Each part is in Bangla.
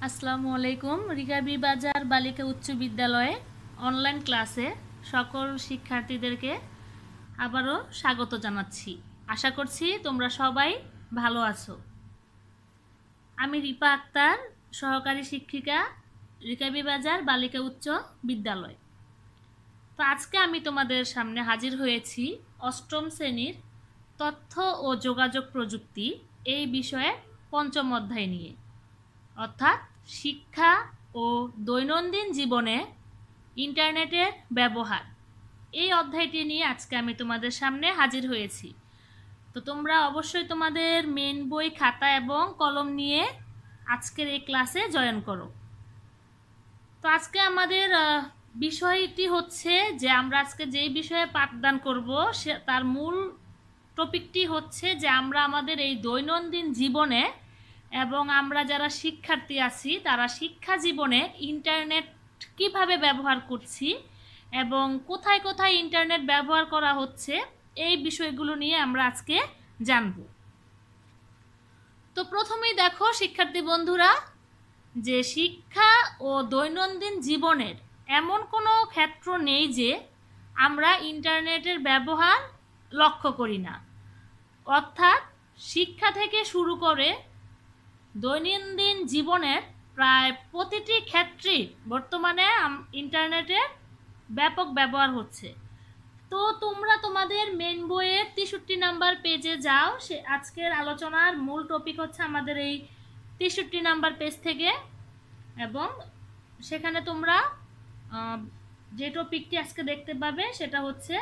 আসসালামু আলাইকুম। রিকাবি বাজার বালিকা উচ্চ বিদ্যালয়ে অনলাইন ক্লাসে সকল শিক্ষার্থীদেরকে আবারও স্বাগত জানাচ্ছি। আশা করছি তোমরা সবাই ভালো আছো। আমি রিপা আক্তার, সহকারী শিক্ষিকা, রিকাবি বাজার বালিকা উচ্চ বিদ্যালয়। তো আজকে আমি তোমাদের সামনে হাজির হয়েছি অষ্টম শ্রেণীর তথ্য ও যোগাযোগ প্রযুক্তি এই বিষয়ে পঞ্চম অধ্যায় নিয়ে, অর্থাৎ শিক্ষা ও দৈনন্দিন জীবনে ইন্টারনেটের ব্যবহার। এই অধ্যায়টি নিয়ে আজকে আমি তোমাদের সামনে হাজির হয়েছি। তো তোমরা অবশ্যই তোমাদের মেন বই, খাতা এবং কলম নিয়ে আজকের এই ক্লাসে জয়েন করো। তো আজকে আমাদের বিষয়টি হচ্ছে যে আমরা আজকে যেই বিষয়ে পাঠদান করব তার মূল টপিকটি হচ্ছে যে আমরা আমাদের এই দৈনন্দিন জীবনে এবং আমরা যারা শিক্ষার্থী আছি তারা শিক্ষা জীবনে ইন্টারনেট কিভাবে ব্যবহার করছি এবং কোথায় কোথায় ইন্টারনেট ব্যবহার করা হচ্ছে এই বিষয়গুলো নিয়ে আমরা আজকে জানব। তো প্রথমেই দেখো শিক্ষার্থী বন্ধুরা, যে শিক্ষা ও দৈনন্দিন জীবনের এমন কোনো ক্ষেত্র নেই যে আমরা ইন্টারনেটের ব্যবহার লক্ষ্য করি না। অর্থাৎ শিক্ষা থেকে শুরু করে দৈনন্দিন জীবনের প্রায় প্রতিটি ক্ষেত্রেই বর্তমানে ইন্টারনেটের ব্যাপক ব্যবহার হচ্ছে। তো তোমরা তোমাদের মেন বইয়ের 63 নাম্বার পেজে যাও। আজকের আলোচনার মূল টপিক হচ্ছে আমাদের এই 63 নাম্বার পেজ থেকে, এবং সেখানে তোমরা যে টপিকটি আজকে দেখতে পাবে সেটা হচ্ছে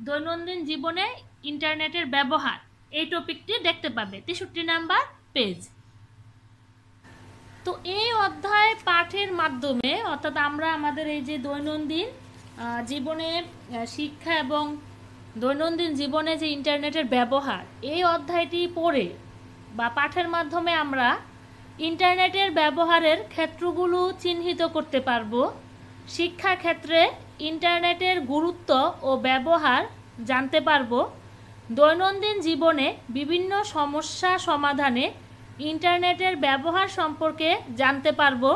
দৈনন্দিন জীবনে ইন্টারনেটের ব্যবহার। এই টপিকটি দেখতে পাবে 63 নাম্বার পেজ। তো এই অধ্যায় পাঠের মাধ্যমে, অর্থাৎ আমরা আমাদের এই যে দৈনন্দিন জীবনে শিক্ষা এবং দৈনন্দিন জীবনে যে ইন্টারনেটের ব্যবহার, এই অধ্যায়টি পড়ে বা পাঠের মাধ্যমে আমরা ইন্টারনেটের ব্যবহারের ক্ষেত্রগুলো চিহ্নিত করতে পারব, শিক্ষা ক্ষেত্রে ইন্টারনেটের গুরুত্ব ও ব্যবহার জানতে পারব, দৈনন্দিন জীবনে বিভিন্ন সমস্যা সমাধানে ইন্টারনেটের ব্যবহার সম্পর্কে জানতে পারবো,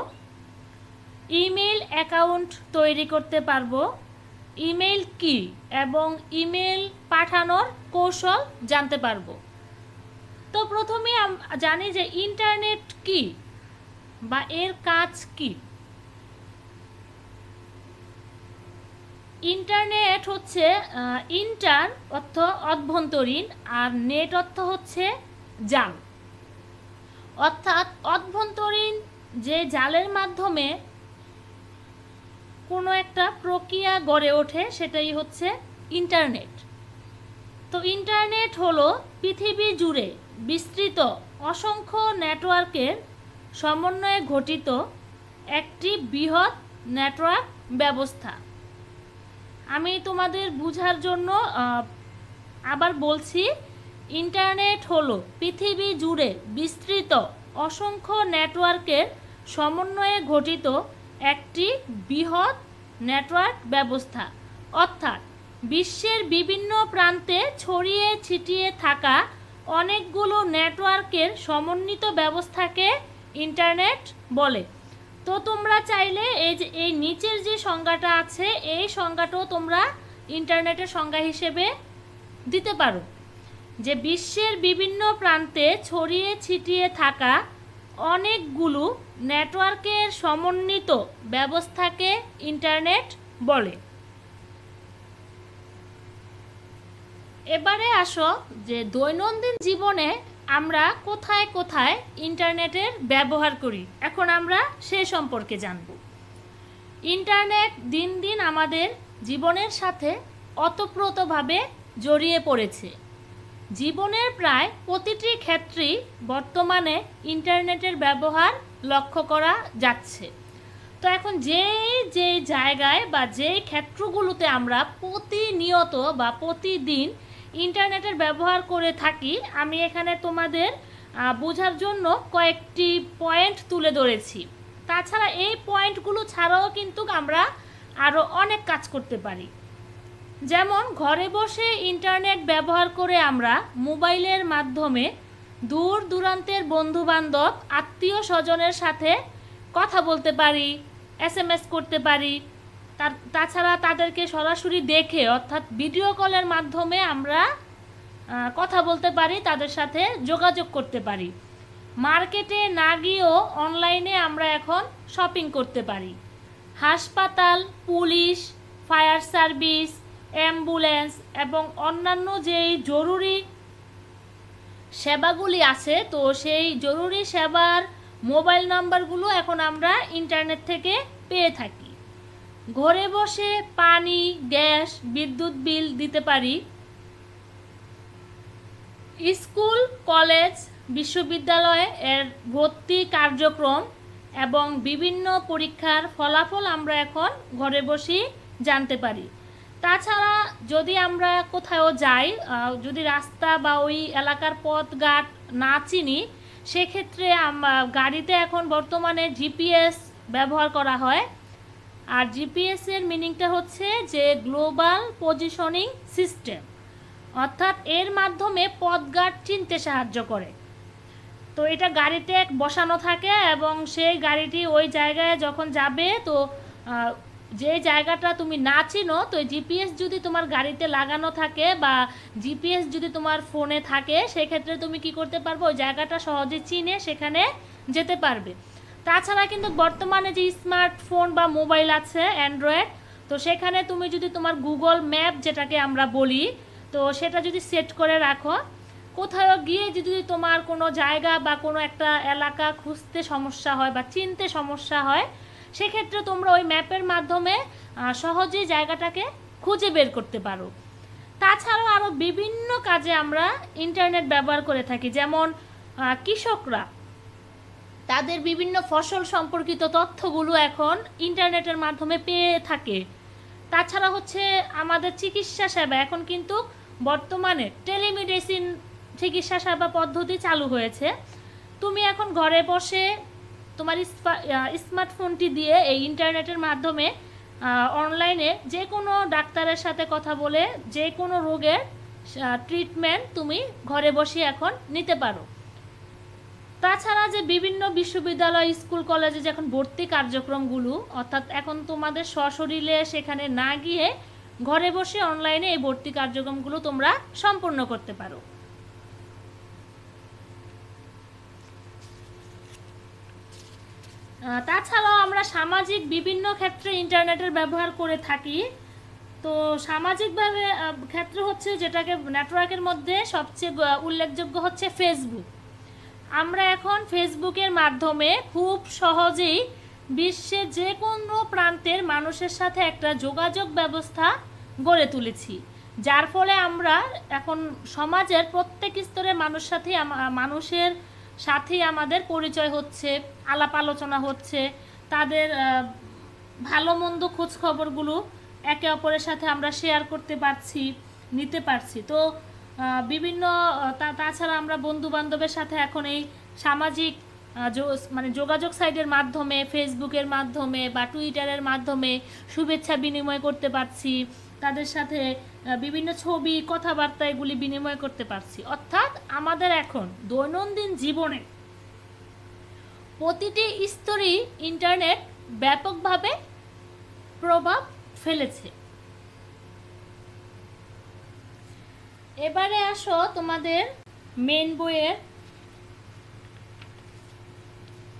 ইমেইল অ্যাকাউন্ট তৈরি করতে পারবো, ইমেইল কি এবং ইমেইল পাঠানোর কৌশল জানতে পারবো। তো প্রথমে জানি যে ইন্টারনেট কি বা এর কাজ কি। ইন্টারনেট হচ্ছে ইন্টার অর্থ অভ্যন্তরীণ, আর নেট অর্থ হচ্ছে জাল। অর্থাৎ অভ্যন্তরীণ যে জালের মাধ্যমে কোনো একটা প্রক্রিয়া গড়ে ওঠে সেটাই হচ্ছে ইন্টারনেট। তো ইন্টারনেট হলো পৃথিবী জুড়ে বিস্তৃত অসংখ্য নেটওয়ার্কের সমন্বয়ে গঠিত একটি বৃহৎ নেটওয়ার্ক ব্যবস্থা। আমি তোমাদের বোঝার জন্য আবার বলছি, ইন্টারনেট হলো পৃথিবী জুড়ে বিস্তৃত অসংখ্য নেটওয়ার্কের সমন্বয়ে গঠিত একটি বৃহৎ নেটওয়ার্ক ব্যবস্থা। অর্থাৎ বিশ্বের বিভিন্ন প্রান্তে ছড়িয়ে ছিটিয়ে থাকা অনেকগুলো নেটওয়ার্কের সমন্বিত ব্যবস্থাকে ইন্টারনেট বলে। তো তোমরা চাইলে এই নিচের যে সংজ্ঞাটা আছে এই সংজ্ঞাটাও তোমরা ইন্টারনেটের সংজ্ঞা হিসেবে দিতে পারো, যে বিশ্বের বিভিন্ন প্রান্তে ছড়িয়ে ছিটিয়ে থাকা অনেকগুলো নেটওয়ার্কের সমন্বিত ব্যবস্থাকে ইন্টারনেট বলে। এবারে আসো যে দৈনন্দিন জীবনে আমরা কোথায় কোথায় ইন্টারনেটের ব্যবহার করি, এখন আমরা সে সম্পর্কে জানব। ইন্টারনেট দিন দিন আমাদের জীবনের সাথে ওতপ্রোতভাবে জড়িয়ে পড়েছে। জীবনের প্রায় প্রতিটি ক্ষেত্রেই বর্তমানে ইন্টারনেটের ব্যবহার লক্ষ্য করা যাচ্ছে। তো এখন যেই জায়গায় বা যেই ক্ষেত্রগুলোতে আমরা প্রতিনিয়ত বা প্রতিদিন ইন্টারনেটের ব্যবহার করে থাকি, আমি এখানে তোমাদের বোঝার জন্য কয়েকটি পয়েন্ট তুলে ধরেছি। তাছাড়া এই পয়েন্টগুলো ছাড়াও কিন্তু আমরা আরও অনেক কাজ করতে পারি। যেমন ঘরে বসে ইন্টারনেট ব্যবহার করে আমরা মোবাইলের মাধ্যমে দূর দূরান্তের বন্ধুবান্ধব, আত্মীয় স্বজনের সাথে কথা বলতে পারি, SMS করতে পারি। তাছাড়া তাদেরকে সরাসরি দেখে অর্থাৎ ভিডিও কলের মাধ্যমে আমরা কথা বলতে পারি, তাদের সাথে যোগাযোগ করতে পারি। মার্কেটে না গিয়েও অনলাইনে আমরা এখন শপিং করতে পারি। হাসপাতাল, পুলিশ, ফায়ার সার্ভিস, অ্যাম্বুলেন্স এবং অন্যান্য যেই জরুরি সেবাগুলি আছে, তো সেই জরুরি সেবার মোবাইল নাম্বারগুলো এখন আমরা ইন্টারনেট থেকে পেয়ে থাকি। ঘরে বসে পানি, গ্যাস, বিদ্যুৎ বিল দিতে পারি। স্কুল, কলেজ, বিশ্ববিদ্যালয়ে এর ভর্তি কার্যক্রম এবং বিভিন্ন পরীক্ষার ফলাফল আমরা এখন ঘরে বসেই জানতে পারি। তাছাড়া যদি আমরা কোথাও যাই, যদি রাস্তা বা ওই এলাকার পথঘাট না চিনি, সেক্ষেত্রে গাড়িতে এখন বর্তমানে জিপিএস ব্যবহার করা হয়। আর জিপিএসের মিনিংটা হচ্ছে যে গ্লোবাল পজিশনিং সিস্টেম, অর্থাৎ এর মাধ্যমে পথঘাট চিনতে সাহায্য করে। তো এটা গাড়িতে বসানো থাকে এবং সেই গাড়িটি ওই জায়গায় যখন যাবে, তো যে জায়গাটা তুমি না চিনো, তো জিপিএস যদি তোমার গাড়িতে লাগানো থাকে বা জিপিএস যদি তোমার ফোনে থাকে, সেক্ষেত্রে তুমি কি করতে পারবে, ওই জায়গাটা সহজে চিনে সেখানে যেতে পারবে। তাছাড়া কিন্তু বর্তমানে যে স্মার্টফোন বা মোবাইল আছে অ্যান্ড্রয়েড, তো সেখানে তুমি যদি তোমার গুগল ম্যাপ যেটাকে আমরা বলি, তো সেটা যদি সেট করে রাখো, কোথাও গিয়ে যদি তোমার কোনো জায়গা বা কোনো একটা এলাকা খুঁজতে সমস্যা হয় বা চিনতে সমস্যা হয়, সেক্ষেত্রে তোমরা ওই ম্যাপের মাধ্যমে সহজেই জায়গাটাকে খুঁজে বের করতে পারো। তাছাড়াও আরও বিভিন্ন কাজে আমরা ইন্টারনেট ব্যবহার করে থাকি, যেমন কৃষকরা তাদের বিভিন্ন ফসল সম্পর্কিত তথ্যগুলো এখন ইন্টারনেটের মাধ্যমে পেয়ে থাকে। তাছাড়া হচ্ছে আমাদের চিকিৎসা সেবা, এখন কিন্তু বর্তমানে টেলিমেডিসিন চিকিৎসা সেবা পদ্ধতি চালু হয়েছে। তুমি এখন ঘরে বসে তোমার স্মার্টফোনটি দিয়ে এই ইন্টারনেটের মাধ্যমে অনলাইনে যে কোনো ডাক্তারের সাথে কথা বলে যে কোনো রোগের ট্রিটমেন্ট তুমি ঘরে বসে এখন নিতে পারো। তাছাড়া যে বিভিন্ন বিশ্ববিদ্যালয়, স্কুল, কলেজে যখন ভর্তি কার্যক্রমগুলো, অর্থাৎ এখন তোমাদের সশরীরে সেখানে না গিয়ে ঘরে বসে অনলাইনে এই ভর্তি কার্যক্রমগুলো তোমরা সম্পূর্ণ করতে পারো। তাছাড়াও আমরা সামাজিক বিভিন্ন ক্ষেত্রে ইন্টারনেটের ব্যবহার করে থাকি। তো সামাজিকভাবে ক্ষেত্র হচ্ছে যেটাকে নেটওয়ার্কের মধ্যে সবচেয়ে উল্লেখযোগ্য হচ্ছে ফেসবুক। আমরা এখন ফেসবুকের মাধ্যমে খুব সহজেই বিশ্বের যে কোনো প্রান্তের মানুষের সাথে একটা যোগাযোগ ব্যবস্থা গড়ে তুলেছি, যার ফলে আমরা এখন সমাজের প্রত্যেক স্তরের মানুষের সাথেই আমাদের পরিচয় হচ্ছে, আলাপ আলোচনা হচ্ছে, তাদের ভালো মন্দ খোঁজ খবরগুলো একে অপরের সাথে আমরা শেয়ার করতে পারছি, নিতে পারছি। তো বিভিন্ন তাছাড়া আমরা বন্ধু বান্ধবের সাথে এখন এই সামাজিক যোগাযোগ সাইটের মাধ্যমে, ফেসবুকের মাধ্যমে বা টুইটারের মাধ্যমে শুভেচ্ছা বিনিময় করতে পারছি, তাদের সাথে বিভিন্ন ছবি, কথাবার্তা এগুলি বিনিময় করতে পারছি। অর্থাৎ আমাদের এখন দৈনন্দিন জীবনে প্রতিটি স্তরেই ইন্টারনেট ব্যাপকভাবে প্রভাব ফেলেছে। এবারে আসো তোমাদের মেন বইয়ের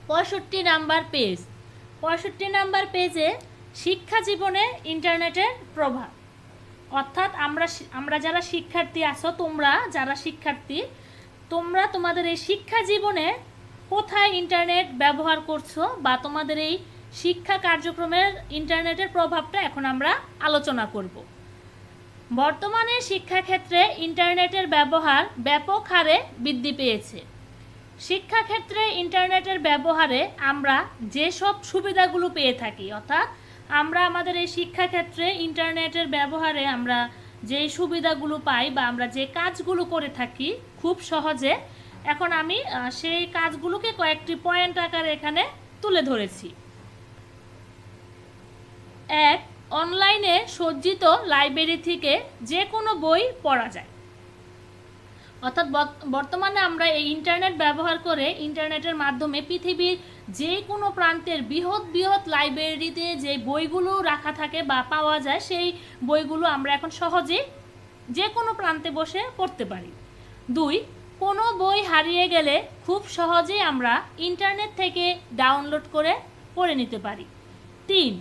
65 নাম্বার পেজ। 65 নাম্বার পেজে শিক্ষা জীবনে ইন্টারনেটের প্রভাব, অর্থাৎ আমরা যারা শিক্ষার্থী আছো, তোমরা যারা শিক্ষার্থী, তোমরা তোমাদের এই শিক্ষা জীবনে কোথায় ইন্টারনেট ব্যবহার করছো বা তোমাদের এই শিক্ষা কার্যক্রমের ইন্টারনেটের প্রভাবটা এখন আমরা আলোচনা করব। বর্তমানে শিক্ষাক্ষেত্রে ইন্টারনেটের ব্যবহার ব্যাপক হারে বৃদ্ধি পেয়েছে। শিক্ষাক্ষেত্রে ইন্টারনেটের ব্যবহারে আমরা যেসব সুবিধাগুলো পেয়ে থাকি, অর্থাৎ আমরা আমাদের এই শিক্ষাক্ষেত্রে ইন্টারনেটের ব্যবহারে আমরা যে সুবিধাগুলো পাই বা আমরা যে কাজগুলো করে থাকি খুব সহজে, এখন আমি সেই কাজগুলোকে কয়েকটি পয়েন্ট আকারে এখানে তুলে ধরেছি। 1. অনলাইনে সজ্জিত লাইব্রেরি থেকে যে কোনো বই পড়া যায়। অর্থাৎ বর্তমানে আমরা এই ইন্টারনেট ব্যবহার করে ইন্টারনেটের মাধ্যমে পৃথিবীর যে কোনো প্রান্তের বৃহৎ বৃহৎ লাইব্রেরিতে যে বইগুলো রাখা থাকে বা পাওয়া যায় সেই বইগুলো আমরা এখন সহজেই যে কোনো প্রান্তে বসে পড়তে পারি। 2, কোনো বই হারিয়ে গেলে খুব সহজেই আমরা ইন্টারনেট থেকে ডাউনলোড করে পড়ে নিতে পারি। 3,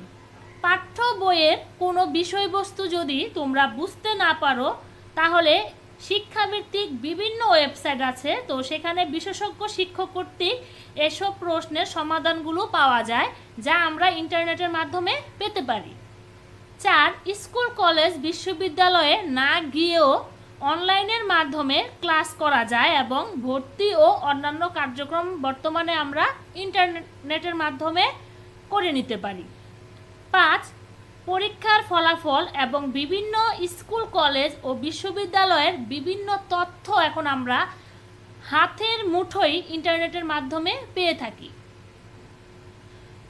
পাঠ্য বইয়ের কোনো বিষয়বস্তু যদি তোমরা বুঝতে না পারো তাহলে শিক্ষাভিত্তিক বিভিন্ন ওয়েবসাইট আছে, তো সেখানে বিশেষজ্ঞ শিক্ষক কর্তৃক এসব প্রশ্নের সমাধানগুলো পাওয়া যায় যা আমরা ইন্টারনেটের মাধ্যমে পেতে পারি। 4, স্কুল কলেজ বিশ্ববিদ্যালয়ে না গিয়েও অনলাইনের মাধ্যমে ক্লাস করা যায় এবং ভর্তি ও অন্যান্য কার্যক্রম বর্তমানে আমরা ইন্টারনেটের মাধ্যমে করে নিতে পারি। 5, পরীক্ষার ফলাফল এবং বিভিন্ন স্কুল কলেজ ও বিশ্ববিদ্যালয়ের বিভিন্ন তথ্য এখন আমরা হাতের মুঠোয় ইন্টারনেটের মাধ্যমে পেয়ে থাকি।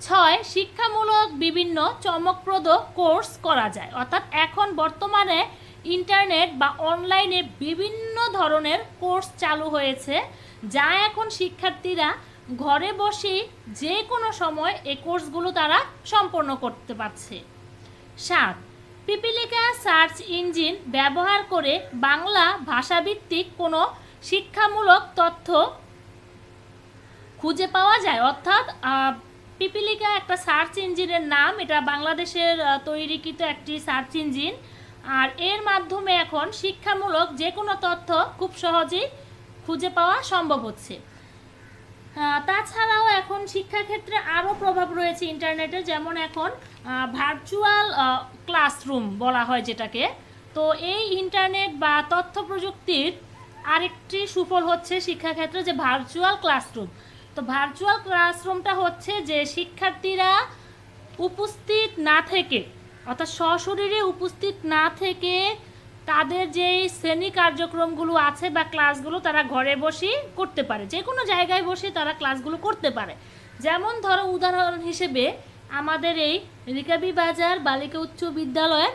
6, শিক্ষামূলক বিভিন্ন চমকপ্রদ কোর্স করা যায়, অর্থাৎ এখন বর্তমানে ইন্টারনেট বা অনলাইনে বিভিন্ন ধরনের কোর্স চালু হয়েছে যা এখন শিক্ষার্থীরা ঘরে বসেই যে কোনো সময় এই কোর্সগুলো তারা সম্পন্ন করতে পারছে। 7, পিপিলিকা সার্চ ইঞ্জিন ব্যবহার করে বাংলা ভাষাভিত্তিক কোনো শিক্ষামূলক তথ্য খুঁজে পাওয়া যায়, অর্থাৎ পিপিলিকা একটা সার্চ ইঞ্জিনের নাম, এটা বাংলাদেশের তৈরিকৃত একটি সার্চ ইঞ্জিন, আর এর মাধ্যমে এখন শিক্ষামূলক যে কোনো তথ্য খুব সহজেই খুঁজে পাওয়া সম্ভব হচ্ছে। তাছাড়াও এখন শিক্ষাক্ষেত্রে আরও প্রভাব রয়েছে ইন্টারনেটের, যেমন এখন ভার্চুয়াল ক্লাসরুম বলা হয় যেটাকে। তো এই ইন্টারনেট বা তথ্য প্রযুক্তির আরেকটি সুফল হচ্ছে শিক্ষাক্ষেত্রে যে ভার্চুয়াল ক্লাসরুম। তো ভার্চুয়াল ক্লাসরুমটা হচ্ছে যে শিক্ষার্থীরা উপস্থিত না থেকে, অর্থাৎ সশরীরে উপস্থিত না থেকে তাদের যে শ্রেণী কার্যক্রমগুলো আছে বা ক্লাসগুলো তারা ঘরে বসেই করতে পারে, যে কোনো জায়গায় বসে তারা ক্লাসগুলো করতে পারে। যেমন ধরো উদাহরণ হিসেবে আমাদের এই রিকাবি বাজার বালিকা উচ্চ বিদ্যালয়ে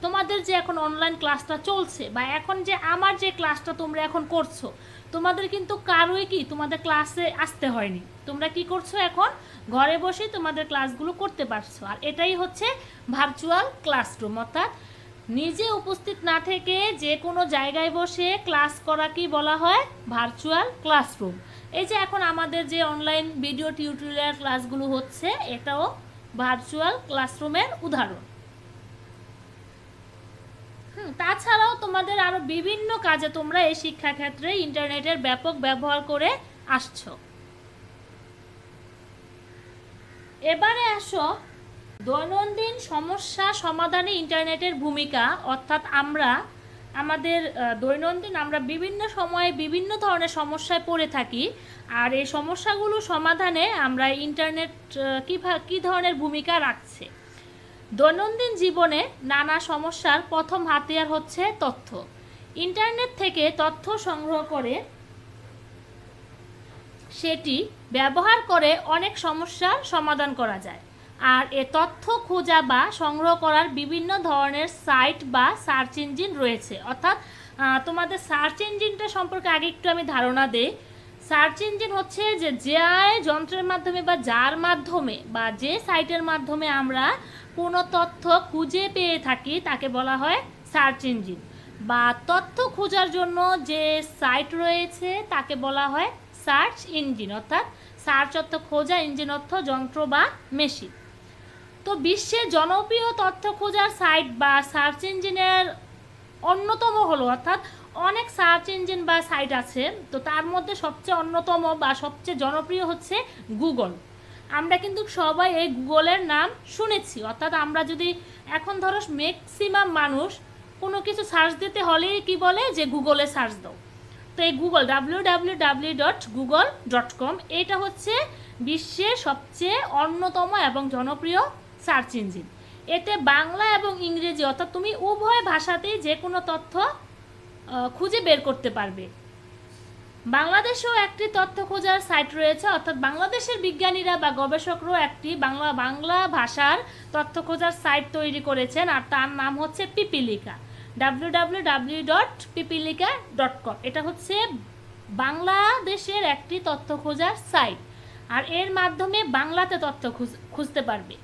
তোমাদের যে এখন অনলাইন ক্লাসটা চলছে বা এখন যে আমার যে ক্লাসটা তোমরা এখন করছো, তোমাদের কিন্তু কারোই কি তোমাদের ক্লাসে আসতে হয়নি, তোমরা কি করছো এখন ঘরে বসে তোমাদের ক্লাসগুলো করতে পারছো। আর এটাই হচ্ছে ভার্চুয়াল ক্লাসরুম, অর্থাৎ নিজে উপস্থিত না থেকে যে কোনো জায়গায় বসে ক্লাস করা কি বলা হয় ভার্চুয়াল ক্লাসরুম। এই যে এখন আমাদের যে অনলাইন ভিডিও টিউটোরিয়াল ক্লাসগুলো হচ্ছে এটাও ভার্চুয়াল ক্লাসরুমের উদাহরণ। তাছাড়াও তোমাদের আরো বিভিন্ন কাজে তোমরা এই শিক্ষাক্ষেত্রে ইন্টারনেটের ব্যাপক ব্যবহার করে আসছো। এবারে আসো দৈনন্দিন সমস্যা সমাধানে ইন্টারনেটের ভূমিকা, অর্থাৎ আমরা আমাদের দৈনন্দিন আমরা বিভিন্ন সময়ে বিভিন্ন ধরনের সমস্যায় পড়ে থাকি, আর এই সমস্যাগুলো সমাধানে আমরা ইন্টারনেট কী ধরনের ভূমিকা রাখছে। দৈনন্দিন জীবনে নানা সমস্যার প্রথম হাতিয়ার হচ্ছে তথ্য। ইন্টারনেট থেকে তথ্য সংগ্রহ করে সেটি ব্যবহার করে অনেক সমস্যার সমাধান করা যায়। আর এ তথ্য খোঁজা বা সংগ্রহ করার বিভিন্ন ধরনের সাইট বা সার্চ ইঞ্জিন রয়েছে, অর্থাৎ তোমাদের সার্চ ইঞ্জিনটা সম্পর্কে আগে একটু আমি ধারণা দেই। সার্চ ইঞ্জিন হচ্ছে যে যন্ত্রের মাধ্যমে বা যার মাধ্যমে বা যে সাইটের মাধ্যমে আমরা কোনো তথ্য খুঁজে পেয়ে থাকি তাকে বলা হয় সার্চ ইঞ্জিন, বা তথ্য খোঁজার জন্য যে সাইট রয়েছে তাকে বলা হয় সার্চ ইঞ্জিন, অর্থাৎ সার্চ অর্থ খোঁজা, ইঞ্জিন অর্থ যন্ত্র বা মেশিন। তো বিশ্বের জনপ্রিয় তথ্য খোঁজার সাইট বা সার্চ ইঞ্জিনের অন্যতম হলো, অর্থাৎ অনেক সার্চ ইঞ্জিন বা সাইট আছে, তো তার মধ্যে সবচেয়ে অন্যতম বা সবচেয়ে জনপ্রিয় হচ্ছে গুগল। আমরা কিন্তু সবাই এই গুগলের নাম শুনেছি, অর্থাৎ আমরা যদি এখন ধরো ম্যাক্সিমাম মানুষ কোনো কিছু সার্চ দিতে হলেই কি বলে যে গুগলে সার্চ দাও। তো এই গুগল www.google.com এটা হচ্ছে বিশ্বের সবচেয়ে অন্যতম এবং জনপ্রিয় সার্চ ইঞ্জিন। এতে বাংলা এবং ইংরেজি অর্থাৎ তুমি উভয় ভাষাতেই যে কোনো তথ্য খুঁজে বের করতে পারবে। বাংলাদেশেও একটি তথ্য খোঁজার সাইট রয়েছে, অর্থাৎ বাংলাদেশের বিজ্ঞানীরা বা গবেষকরাও একটি বাংলা ভাষার তথ্য খোঁজার সাইট তৈরি করেছেন, আর তার নাম হচ্ছে পিপিলিকা, www.pipilika.com। এটা হচ্ছে বাংলাদেশের একটি তথ্য খোঁজার সাইট। আর এর মাধ্যমে বাংলাতে তথ্য খুঁজতে পারবে।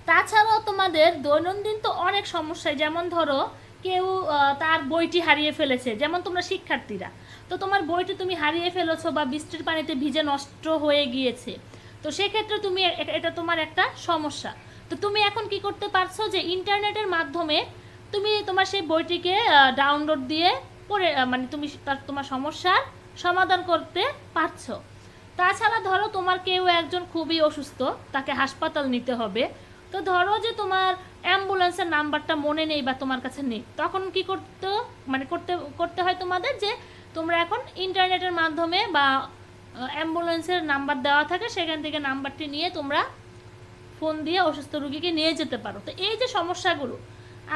তাছাড়াও তোমাদের দৈনন্দিন তো অনেক সমস্যায়, যেমন ধরো কেউ তার বইটি হারিয়ে ফেলেছে, যেমন তোমরা শিক্ষার্থীরা, তো তোমার বইটি তুমি হারিয়ে ফেলেছো বা বৃষ্টির পানিতে ভিজে নষ্ট হয়ে গিয়েছে, তো সেক্ষেত্রে তুমি এটা তোমার একটা সমস্যা। তো তুমি এখন কি করতে পারছো যে ইন্টারনেটের মাধ্যমে তুমি তোমার সেই বইটিকে ডাউনলোড দিয়ে পড়ে মানে তুমি তোমার সমস্যার সমাধান করতে পারছো। তাছাড়া ধরো তোমার কেউ একজন খুবই অসুস্থ, তাকে হাসপাতাল নিতে হবে, তো ধরো যে তোমার অ্যাম্বুলেন্সের নাম্বারটা মনে নেই বা তোমার কাছে নেই, তখন কি করতে হয় তোমাদের যে তোমরা এখন ইন্টারনেটের মাধ্যমে বা অ্যাম্বুলেন্সের নাম্বার দেওয়া থাকে, সেখান থেকে নাম্বারটি নিয়ে তোমরা ফোন দিয়ে অসুস্থ রোগীকে নিয়ে যেতে পারো। তো এই যে সমস্যাগুলো,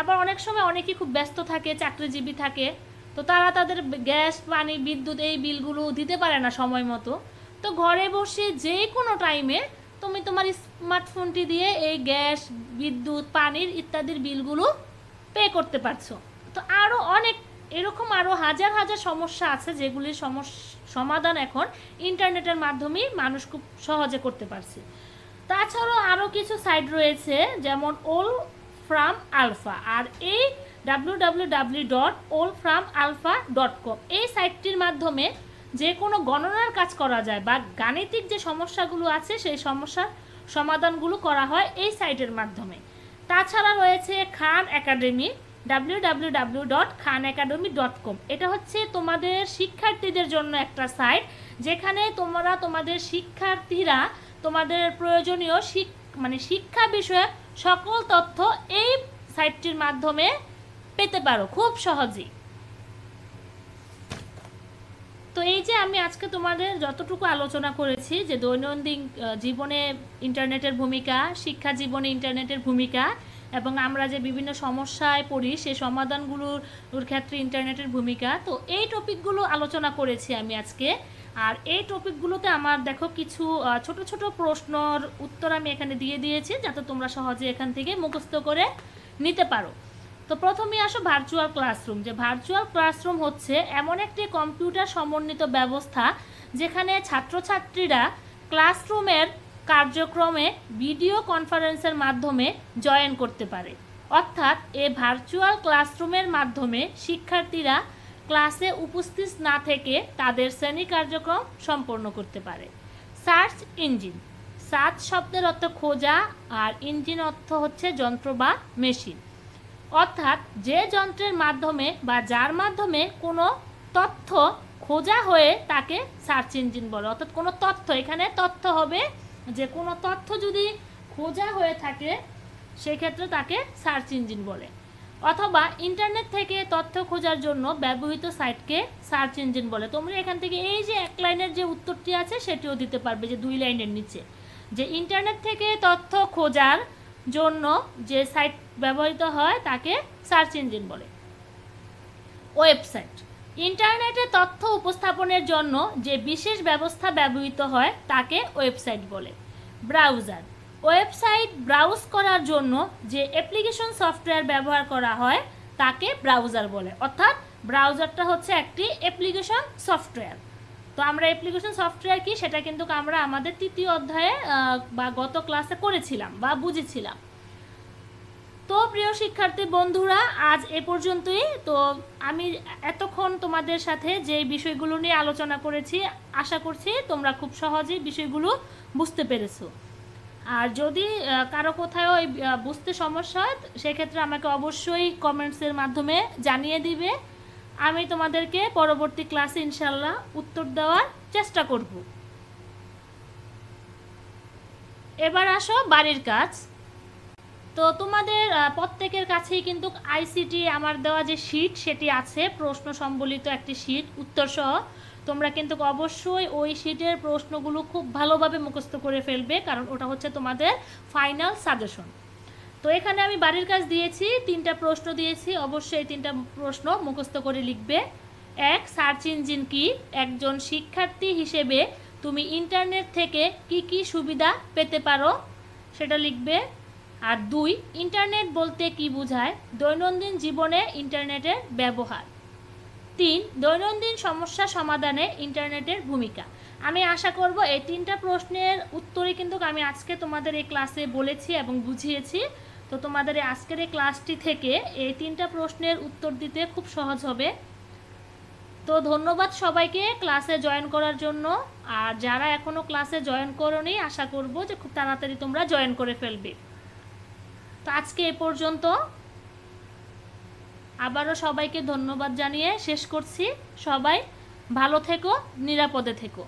আবার অনেক সময় অনেকেই খুব ব্যস্ত থাকে, চাকরিজীবী থাকে, তো তারা তাদের গ্যাস, পানি, বিদ্যুৎ এই বিলগুলো দিতে পারে না সময় মতো, তো ঘরে বসে যে কোনো টাইমে তুমি তোমার স্মার্টফোনটি দিয়ে এই গ্যাস, বিদ্যুৎ, পানির ইত্যাদির বিলগুলো পে করতে পারছো। তো আরও অনেক এরকম আরও হাজার হাজার সমস্যা আছে যেগুলির সমাধান এখন ইন্টারনেটের মাধ্যমেই মানুষ খুব সহজে করতে পারছে। তাছাড়াও আরও কিছু সাইট রয়েছে, যেমন wolframalpha, আর এই www.wolframalpha.com এই সাইটটির মাধ্যমে যে কোনো গণনার কাজ করা যায় বা গাণিতিক যে সমস্যাগুলো আছে সেই সমস্যার সমাধানগুলো করা হয় এই সাইটের মাধ্যমে। তাছাড়া রয়েছে খান একাডেমি, www.khanacademy.com, এটা হচ্ছে তোমাদের শিক্ষার্থীদের জন্য একটা সাইট, যেখানে তোমরা তোমাদের শিক্ষার্থীরা তোমাদের প্রয়োজনীয় শিক্ষা বিষয়ক সকল তথ্য এই সাইটটির মাধ্যমে পেতে পারো খুব সহজেই। তো এই যে আমি আজকে তোমাদের যতটুকু আলোচনা করেছি যে দৈনন্দিন জীবনে ইন্টারনেটের ভূমিকা, শিক্ষা জীবনে ইন্টারনেটের ভূমিকা, এবং আমরা যে বিভিন্ন সমস্যায় পড়ি সেই সমাধানগুলোর ক্ষেত্রে ইন্টারনেটের ভূমিকা, তো এই টপিকগুলো আলোচনা করেছি আমি আজকে। আর এই টপিকগুলোতে আমার দেখো কিছু ছোট ছোট প্রশ্নর উত্তর আমি এখানে দিয়ে দিয়েছি, যাতে তোমরা সহজে এখান থেকে মুখস্থ করে নিতে পারো। তো প্রথমে আসো ভার্চুয়াল ক্লাসরুম। যে ভার্চুয়াল ক্লাসরুম হচ্ছে এমন একটি কম্পিউটার সমন্বিত ব্যবস্থা যেখানে ছাত্রছাত্রীরা ক্লাসরুমের কার্যক্রমে ভিডিও কনফারেন্সের মাধ্যমে জয়েন করতে পারে। অর্থাৎ এই ভার্চুয়াল ক্লাসরুমের মাধ্যমে শিক্ষার্থীরা ক্লাসে উপস্থিত না থেকে তাদের শ্রেণী কার্যক্রম সম্পন্ন করতে পারে। সার্চ ইঞ্জিন, সার্চ শব্দের অর্থ খোঁজা আর ইঞ্জিন অর্থ হচ্ছে যন্ত্র বা মেশিন। অর্থাৎ যে যন্ত্রের মাধ্যমে বা যার মাধ্যমে কোনো তথ্য খোঁজা হয়ে তাকে সার্চ ইঞ্জিন বলে। অর্থাৎ কোনো তথ্য, এখানে তথ্য হবে যে কোনো তথ্য যদি খোঁজা হয়ে থাকে সেক্ষেত্রে তাকে সার্চ ইঞ্জিন বলে। অথবা ইন্টারনেট থেকে তথ্য খোঁজার জন্য ব্যবহৃত সাইটকে সার্চ ইঞ্জিন বলে। তোমরা এখান থেকে এই যে এক লাইনের যে উত্তরটি আছে সেটিও দিতে পারবে, যে 2 লাইনের নিচে যে ইন্টারনেট থেকে তথ্য খোঁজার জন্য যে সাইট ব্যবহৃত হয় তাকে সার্চ ইঞ্জিন বলে। ওয়েবসাইট, ইন্টারনেটে তথ্য উপস্থাপনের জন্য যে বিশেষ ব্যবস্থা ব্যবহৃত হয় তাকে ওয়েবসাইট বলে। ব্রাউজার, ওয়েবসাইট ব্রাউজ করার জন্য যে অ্যাপ্লিকেশন সফটওয়্যার ব্যবহার করা হয় তাকে ব্রাউজার বলে। অর্থাৎ ব্রাউজারটা হচ্ছে একটি অ্যাপ্লিকেশন সফটওয়্যার। তো আমরা অ্যাপ্লিকেশন সফটওয়্যার কি সেটা কিন্তু আমরা আমাদের 3য় অধ্যায়ে বা গত ক্লাসে করেছিলাম বা বুঝেছিলাম। তো প্রিয় শিক্ষার্থী বন্ধুরা, আজ এ পর্যন্তই। তো আমি এতক্ষণ তোমাদের সাথে যে বিষয়গুলো নিয়ে আলোচনা করেছি, আশা করছি তোমরা খুব সহজেই বিষয়গুলো বুঝতে পেরেছো। আর যদি কারো কোথাও বুঝতে সমস্যা হয় সেক্ষেত্রে আমাকে অবশ্যই কমেন্টসের মাধ্যমে জানিয়ে দিবে। আমি তোমাদেরকে পরবর্তী ক্লাসে ইনশাল্লাহ উত্তর দেওয়ার চেষ্টা করব। এবার আসো বাড়ির কাজ। তো তোমাদের প্রত্যেকের কাছেই কিন্তু আইসিটি আমার দেওয়া যে শীট সেটি আছে, প্রশ্ন সম্বলিত একটি শীট উত্তর সহ। তোমরা কিন্তু অবশ্যই ওই শীটের প্রশ্নগুলো খুব ভালোভাবে মুখস্থ করে ফেলবে, কারণ ওটা হচ্ছে তোমাদের ফাইনাল সাজেশন। তো এখানে আমি বাড়ির কাজ দিয়েছি, 3টা প্রশ্ন দিয়েছি, অবশ্যই 3টা প্রশ্ন মুখস্থ করে লিখবে। 1, সার্চ ইঞ্জিন কি? একজন শিক্ষার্থী হিসেবে তুমি ইন্টারনেট থেকে কি কি সুবিধা পেতে পারো সেটা লিখবে। আর 2, ইন্টারনেট বলতে কি বোঝায়? দৈনন্দিন জীবনে ইন্টারনেটের ব্যবহার। 3, দৈনন্দিন সমস্যা সমাধানে ইন্টারনেটের ভূমিকা। আমি আশা করব এই 3টা প্রশ্নের উত্তরই কিন্তু আমি আজকে তোমাদের এই ক্লাসে বলেছি এবং বুঝিয়েছি। তো তোমাদের আজকের এই ক্লাসটি থেকে এই 3টা প্রশ্নের উত্তর দিতে খুব সহজ হবে। তো ধন্যবাদ সবাইকে ক্লাসে জয়েন করার জন্য। আর যারা এখনও ক্লাসে জয়েন করোনি, আশা করব যে খুব তাড়াতাড়ি তোমরা জয়েন করে ফেলবে। তো আজকে এ পর্যন্ত। আবারও সবাইকে ধন্যবাদ জানিয়ে শেষ করছি। সবাই ভালো থেকো, নিরাপদে থেকো।